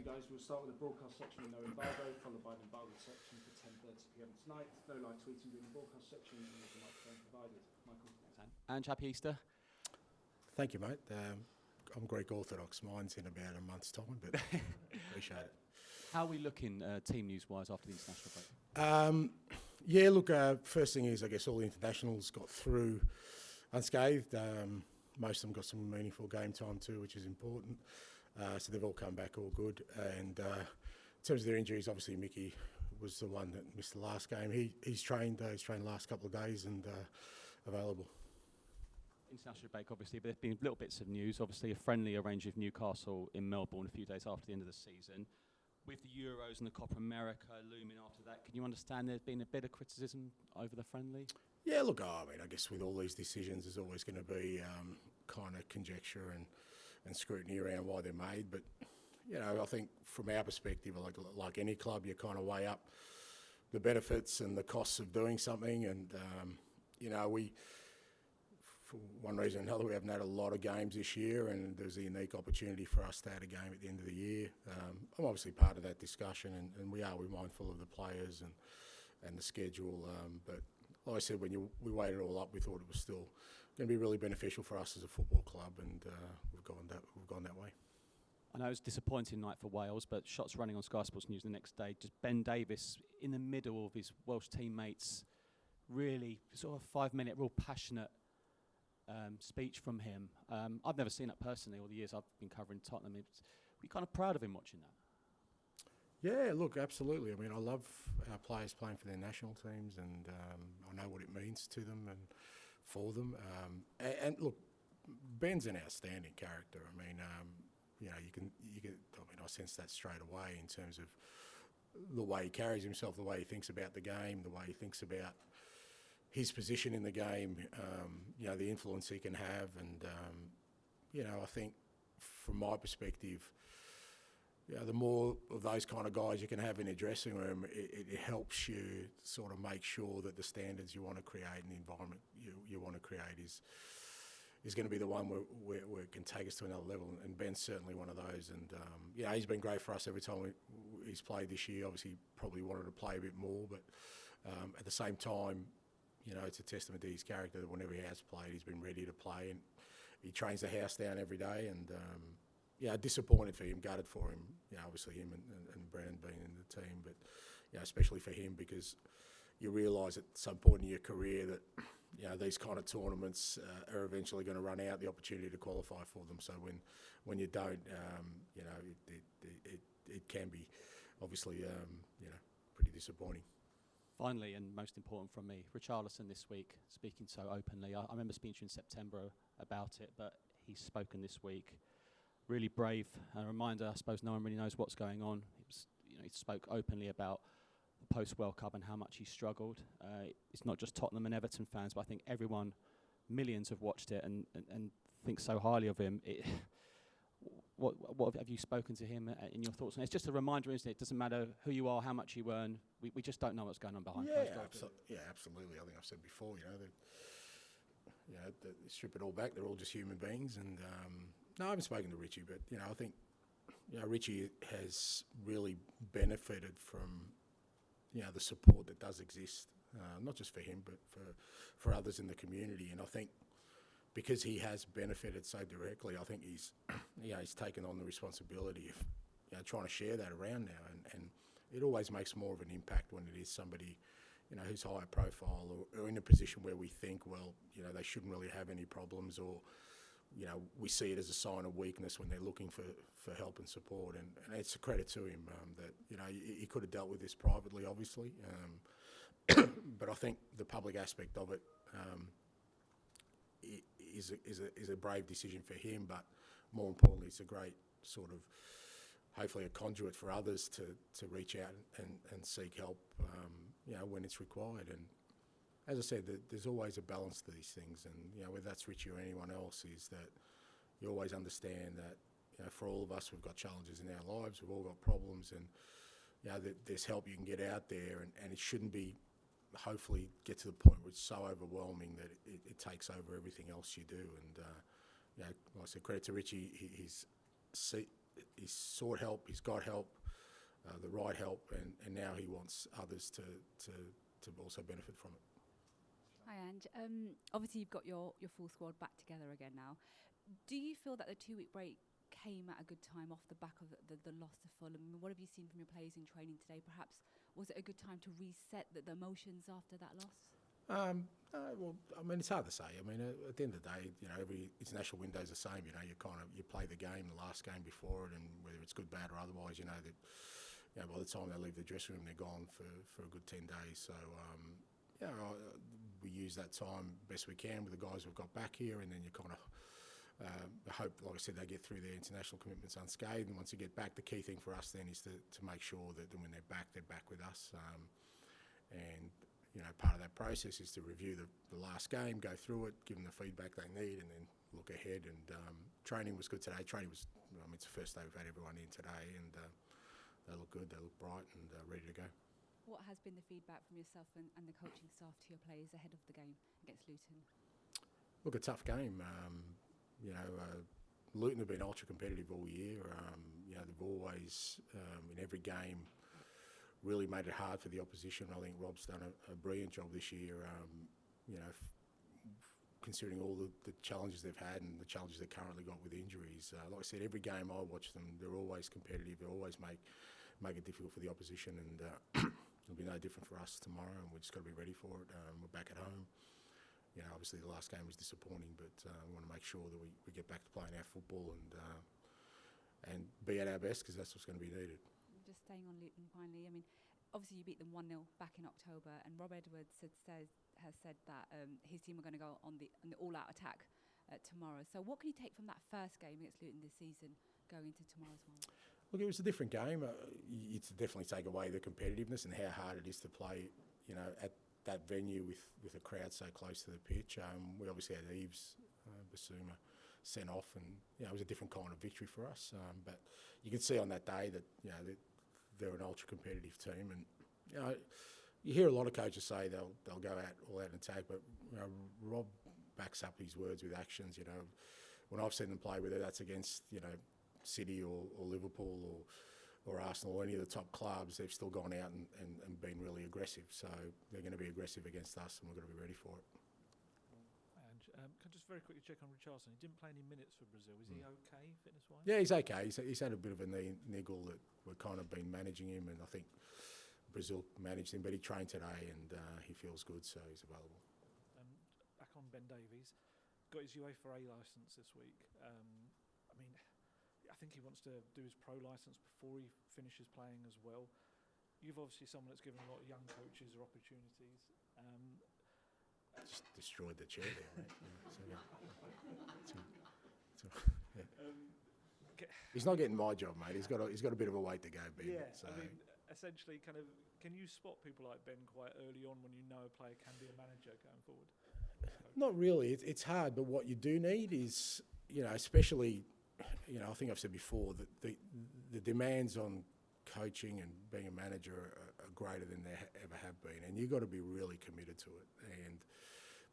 guys. We'll start with the broadcast section with no embargo, followed by the embargo section for 10:30 p.m. tonight. No live tweeting during the broadcast section, and there's a microphone provided. Michael. Ange, happy Easter. Thank you, mate. I'm Greek Orthodox. Mine's in about a month's time, but appreciate it. How are we looking team news-wise after the international break? Yeah, look, first thing is, I guess all the internationals got through unscathed. Most of them got some meaningful game time too, which is important. So they've all come back all good. And in terms of their injuries, obviously Mickey was the one that missed the last game. He's trained the last couple of days and available. International break, obviously, but there's been little bits of news. Obviously, a friendly arranged with Newcastle in Melbourne a few days after the end of the season. With the Euros and the Copa America looming after that, can you understand there's been a bit of criticism over the friendly? Yeah, look, I guess with all these decisions, there's always going to be kind of conjecture and scrutiny around why they're made. But, I think from our perspective, like any club, you kind of weigh up the benefits and the costs of doing something. And, we, for one reason or another, we haven't had a lot of games this year, and there's a unique opportunity for us to add a game at the end of the year. I'm obviously part of that discussion, and we're mindful of the players and the schedule. But like I said, when we weighed it all up, we thought it was still going to be really beneficial for us as a football club, and we've gone that way. I know it was a disappointing night for Wales, but shots running on Sky Sports News the next day. Just Ben Davies in the middle of his Welsh teammates, really sort of 5-minute, real passionate speech from him. I've never seen that personally all the years I've been covering Tottenham. We're kind of proud of him watching that. Yeah, look, absolutely. I love our players playing for their national teams, and I know what it means to them and for them. And look, Ben's an outstanding character. I sense that straight away in terms of the way he carries himself, the way he thinks about the game, the way he thinks about his position in the game, the influence he can have. And, I think from my perspective, the more of those kind of guys you can have in a dressing room, it helps you sort of make sure that the standards you want to create and the environment you want to create is going to be the one where it can take us to another level. And Ben's certainly one of those. And, he's been great for us every time he's played this year. Obviously, probably wanted to play a bit more, but at the same time, it's a testament to his character that whenever he has played, he's been ready to play, and he trains the house down every day. And disappointed for him, gutted for him. Obviously him and Brennan being in the team, but especially for him, because you realise at some point in your career that these kind of tournaments are eventually going to run out, the opportunity to qualify for them. So when you don't, it can be obviously pretty disappointing. Finally, and most important from me, Richarlison this week, speaking so openly. I remember speaking to you in September about it, but he's spoken this week. Really brave. A reminder, I suppose no one really knows what's going on. He spoke openly about the post-World Cup and how much he struggled. It's not just Tottenham and Everton fans, but I think everyone, millions have watched it and think so highly of him. What have you spoken to him in your thoughts? And it's just a reminder, isn't it? It doesn't matter who you are, how much you earn. We just don't know what's going on behind closed doors. Yeah, absolutely. I think I've said before, strip it all back. They're all just human beings. And no, I haven't spoken to Richie, but I think Richie has really benefited from the support that does exist, not just for him, but for others in the community. And I think because he has benefited so directly, I think he's taken on the responsibility of trying to share that around now, and it always makes more of an impact when it is somebody who's higher profile or in a position where we think, they shouldn't really have any problems, or we see it as a sign of weakness when they're looking for help and support. And it's a credit to him that he could have dealt with this privately, obviously, but I think the public aspect of it is a brave decision for him, but more importantly, it's a great sort of, hopefully, a conduit for others to reach out and seek help, when it's required. And as I said, there's always a balance to these things, and whether that's Richie or anyone else, is that you always understand that for all of us, we've got challenges in our lives, we've all got problems, and there's help you can get out there, and it shouldn't be. Hopefully get to the point where it's so overwhelming that it takes over everything else you do. And like I said, credit to Richie, he's he's sought help, he's got help, the right help, and now he wants others to also benefit from it. Hi, Ange. Obviously, you've got your full squad back together again now. Do you feel that the 2-week break came at a good time off the back of the loss to Fulham? I mean, what have you seen from your players in training today? Perhaps was it a good time to reset the emotions after that loss? Well, I mean, it's hard to say. I mean, at the end of the day, every international window is the same. You play the game, the last game before it, and whether it's good, bad, or otherwise, that by the time they leave the dressing room, they're gone for a good 10 days. So, we use that time best we can with the guys we've got back here, and then you kind of hope, like I said, they get through their international commitments unscathed. And once they get back, the key thing for us then is to make sure that when they're back with us. And part of that process is to review the last game, go through it, give them the feedback they need, and then look ahead. And training was good today. It's the first day we've had everyone in today, and they look good, they look bright, and ready to go. What has been the feedback from yourself and the coaching staff to your players ahead of the game against Luton? Look, a tough game. Luton have been ultra competitive all year. They've always, in every game, really made it hard for the opposition. I think Rob's done a brilliant job this year, considering all the challenges they've had and the challenges they've currently got with injuries. Like I said, every game I watch them, they're always competitive. They always make it difficult for the opposition, and it'll be no different for us tomorrow, and we've just got to be ready for it. We're back at home. Obviously the last game was disappointing, but we want to make sure that we get back to playing our football and be at our best, because that's what's going to be needed. Just staying on Luton finally, I mean, obviously you beat them 1-0 back in October, and Rob Edwards has said that his team are going to go on the all-out attack tomorrow. So what can you take from that first game against Luton this season going into tomorrow's one? Look, it was a different game. You definitely take away the competitiveness and how hard it is to play, at that venue with a crowd so close to the pitch. We obviously had Eves Basuma sent off, and it was a different kind of victory for us. But you can see on that day that they're an ultra competitive team, and you hear a lot of coaches say they'll go out all out and attack, but Rob backs up his words with actions. When I've seen them play, whether that's against City or Liverpool or Arsenal or any of the top clubs, they've still gone out and been really aggressive. So they're going to be aggressive against us, and we're going to be ready for it. Ange, can I just very quickly check on Richarlison? He didn't play any minutes for Brazil. Is he okay, fitness-wise? Yeah, he's okay. He's had a bit of a knee niggle that we've kind of been managing him, and I think Brazil managed him, but he trained today and he feels good, so he's available. Back on Ben Davies, got his UEFA A licence this week. I think he wants to do his pro licence before he finishes playing as well. You've obviously someone that's given a lot of young coaches opportunities. Just destroyed the chair there, mate. He's not getting my job, mate. He's got a bit of a way to go, Ben. Yeah, so. Essentially, can you spot people like Ben quite early on when you know a player can be a manager going forward? Not really. It's hard, but what you do need is, especially, I think I've said before that the demands on coaching and being a manager are greater than they ever have been, and you've got to be really committed to it. And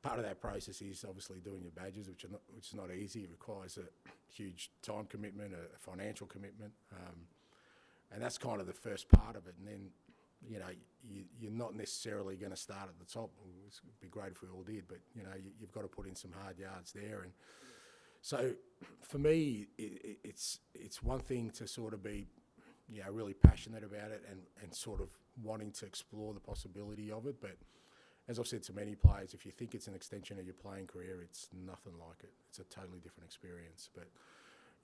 part of that process is obviously doing your badges, which is not easy. It requires a huge time commitment, a financial commitment, and that's kind of the first part of it. And then, you're not necessarily going to start at the top. It'd be great if we all did, but you've got to put in some hard yards there. And so, for me, it's one thing to sort of be, really passionate about it and sort of wanting to explore the possibility of it. But as I've said to many players, if you think it's an extension of your playing career, it's nothing like it. It's a totally different experience. But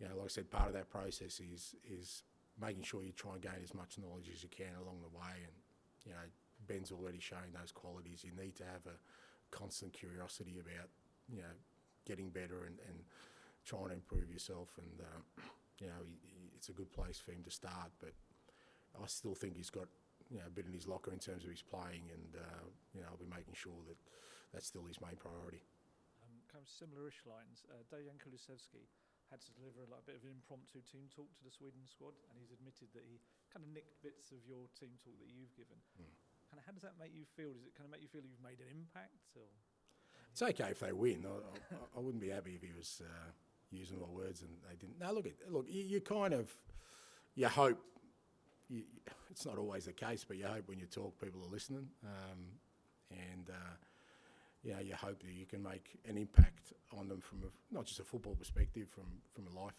like I said, part of that process is making sure you try and gain as much knowledge as you can along the way. And Ben's already showing those qualities. You need to have a constant curiosity about getting better and trying to improve yourself. And it's a good place for him to start. But I still think he's got a bit in his locker in terms of his playing, and I'll be making sure that that's still his main priority. Kind of similar-ish lines. Dejan Kulusevski had to deliver a bit of an impromptu team talk to the Sweden squad, and he's admitted that he kind of nicked bits of your team talk that you've given. Kind of, how does that make you feel? Does it kind of make you feel you've made an impact? Or? It's okay if they win. I wouldn't be happy if he was using my words, and they didn't. No, look, you kind of, you hope. It's not always the case, but you hope when you talk, people are listening, and you hope that you can make an impact on them from not just a football perspective, from a life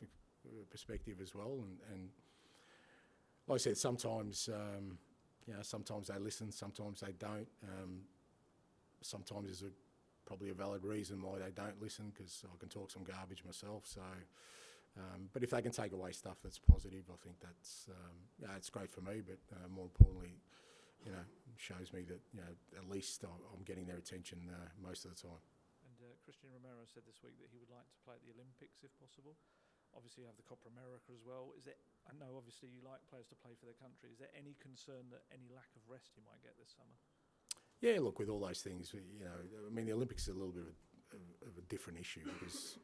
perspective as well. And like I said, sometimes sometimes they listen, sometimes they don't. Sometimes there's probably a valid reason why they don't listen, because I can talk some garbage myself. So, but if they can take away stuff that's positive, I think that's it's great for me. But more importantly, shows me that at least I'm getting their attention most of the time. And Christian Romero said this week that he would like to play at the Olympics if possible. Obviously, you have the Copa America as well. I know obviously you like players to play for their country. Is there any concern that any lack of rest you might get this summer? Yeah, look, with all those things, I mean, the Olympics is a little bit of a different issue, because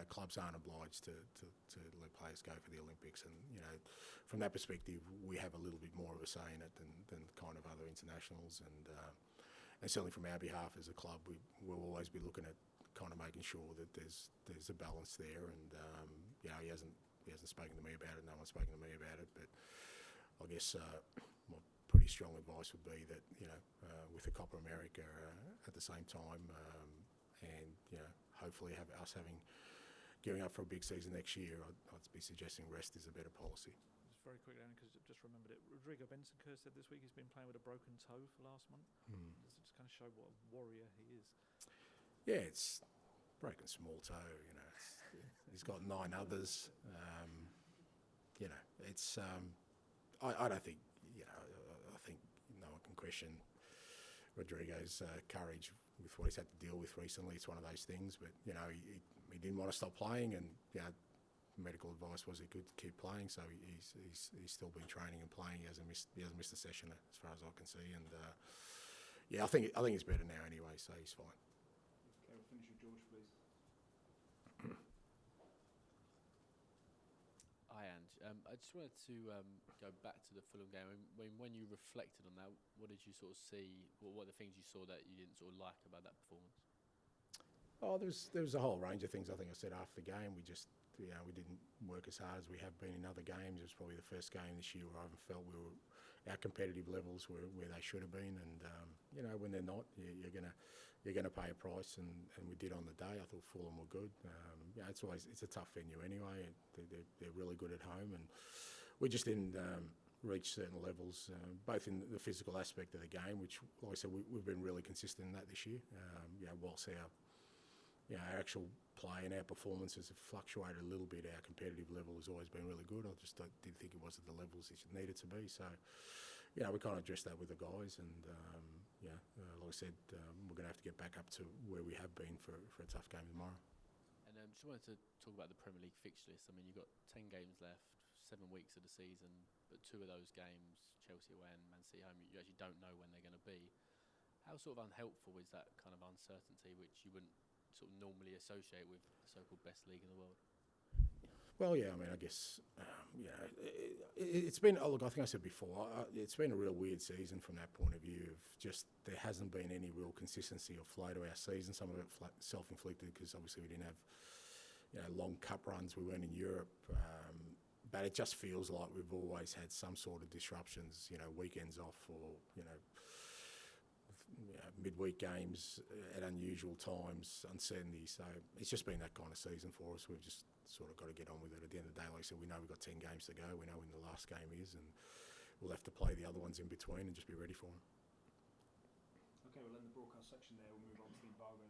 clubs aren't obliged to let players go for the Olympics, and from that perspective, we have a little bit more of a say in it than kind of other internationals, and certainly from our behalf as a club, we'll always be looking at kind of making sure that there's a balance there, and he hasn't spoken to me about it. No one's spoken to me about it, but I guess my pretty strong advice would be that with the Copa America at the same time, and hopefully gearing up for a big season next year, I'd be suggesting rest is a better policy. Just very quickly, because I just remembered it. Rodrigo Bentancur said this week he's been playing with a broken toe for last month. Does it just kind of show what a warrior he is? Yeah, it's broken small toe. He's got 9 others. It's. I don't think. I think no one can question Rodrigo's courage with what he's had to deal with recently. It's one of those things, but he didn't want to stop playing, and medical advice was he could keep playing, so he's still been training and playing. He hasn't missed a session as far as I can see, and I think he's better now anyway, so he's fine. Okay, we'll finish with George, please. Hi, Ange. I just wanted to go back to the Fulham game. When you reflected on that, what did you sort of see? What are the things you saw that you didn't sort of like about that performance? Oh, there was a whole range of things. I think I said after the game, we just we didn't work as hard as we have been in other games. It was probably the first game this year where I haven't felt our competitive levels were where they should have been. And when they're not, you're gonna pay a price, and we did on the day. I thought Fulham were good. It's a tough venue anyway. They're really good at home, and we just didn't reach certain levels, both in the physical aspect of the game, which, like I said, we've been really consistent in that this year. Whilst our actual play and our performances have fluctuated a little bit, our competitive level has always been really good. I just didn't think it was at the levels it needed to be. So, we kind of addressed that with the guys, and like I said, we're going to have to get back up to where we have been for a tough game tomorrow. And just wanted to talk about the Premier League fixture list. I mean, you've got 10 games left, 7 weeks of the season, but 2 of those games, Chelsea away and Man City home, you actually don't know when they're going to be. How sort of unhelpful is that kind of uncertainty, which you wouldn't sort of normally associate with the so-called best league in the world? Well, I mean, I guess, it's been, look, I think I said before, it's been a real weird season from that point of view of just there hasn't been any real consistency or flow to our season. Some of it self-inflicted, because obviously we didn't have, long cup runs. We weren't in Europe. But it just feels like we've always had some sort of disruptions, weekends off, or, midweek games at unusual times, uncertainty. So it's just been that kind of season for us. We've just sort of got to get on with it. At the end of the day, like I said, we know we've got 10 games to go. We know when the last game is, and we'll have to play the other ones in between and just be ready for them. Okay, we'll end the broadcast section there. We'll move on to the embargo.